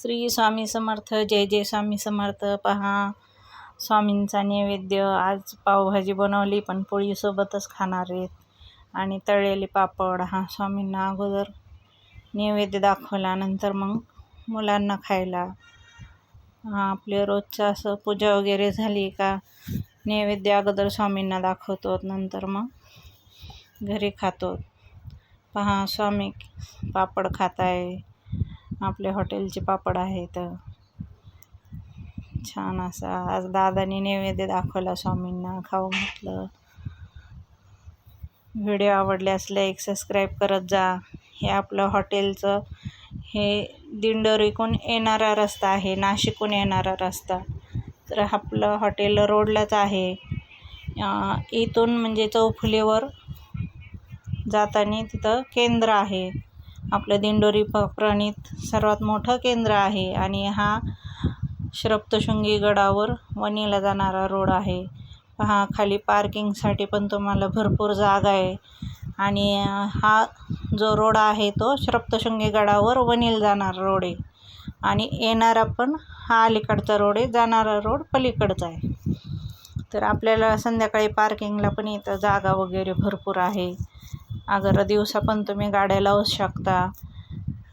श्री स्वामी समर्थ. जय जय स्वामी समर्थ. पहा, स्वामींचा नैवेद्य. आज पावभाजी बनवली, पण पोळीसोबतच खाणार आहेत. आणि तळलेले पापड. हा स्वामींना अगोदर नैवेद्य दाखवला, नंतर मग मुलांना खायला. आपले रोजचं असं पूजा वगैरे झाली का नैवेद्य अगोदर स्वामींना दाखवतो, नंतर मग घरी खातो. पहा, स्वामी पापड खात आहे. आपल्या हॉटेलचे पापड आहेत. छान असा आज दादानी नैवेद्य दाखवला स्वामींना, खाऊ म्हटलं. व्हिडिओ आवडल्यास लाईक सबस्क्राईब करत जा. हे आपलं हॉटेलचं हे दिंडोरीकडून येणारा रस्ता आहे, नाशिकहून येणारा रस्ता. तर आपलं हॉटेल रोडलाच आहे. इथून म्हणजे चौफुलीवर जाताना तिथं केंद्र आहे. आपलं दिंडोरी प्रणीत सर्वात मोठं केंद्र आहे. आणि हा सप्तशृंगी गडावर वणीला जाणारा रोड आहे. पहा, खाली पार्किंगसाठी पण तुम्हाला भरपूर जागा आहे. आणि हा जो रोड आहे तो सप्तशृंगी गडावर वणीला जाणारा रोड आहे. आणि येणारा पण हा अलीकडचा रोड आहे, जाणारा रोड पलीकडचा आहे. तर आपल्याला संध्याकाळी पार्किंगला पण इथं जागा वगैरे भरपूर आहे. अगर दिवसा पण तुम्ही गाड्या लावू शकता.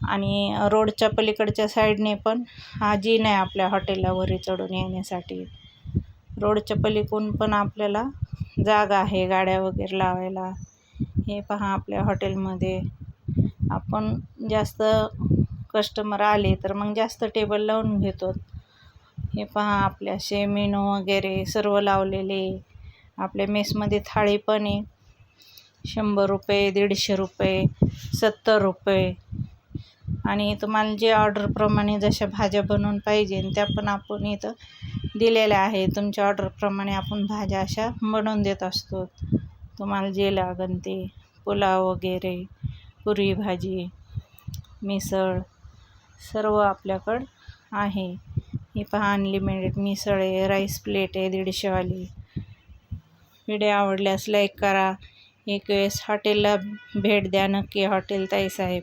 आणि रोडच्या पलीकडच्या साईडने पण हा जीन आहे आपल्या हॉटेलला वरी चढून येण्यासाठी. रोडच्या पलीकडून पण आपल्याला जागा आहे गाड्या वगैरे लावायला. हे पहा, आपल्या हॉटेलमध्ये आपण जास्त कस्टमर आले तर मग जास्त टेबल लावून घेतो. हे पहा, आपल्या असे मेनू वगैरे सर्व लावलेले. आपल्या मेसमध्ये थाळी पण आहे. 100 रुपये, 150 रुपये, 70 रुपये. आणि तुम्हाला जे ऑर्डरप्रमाणे जशा भाज्या बनवून पाहिजे त्या पण आपण इथं दिलेल्या आहे. तुमच्या ऑर्डरप्रमाणे आपण भाज्या अशा बनवून देत असतो. तुम्हाला जे लागेल ते, पुलाव वगैरे, पुरी भाजी, मिसळ सर्व आपल्याकडं आहे. हे पहा, अनलिमिटेड मिसळ आहे, राईस प्लेट आहे 150 वाली. व्हिडिओ आवडल्यास लाईक करा. एक वेळेस हॉटेलला भेट द्या नक्की, हॉटेल ताईसाहेब.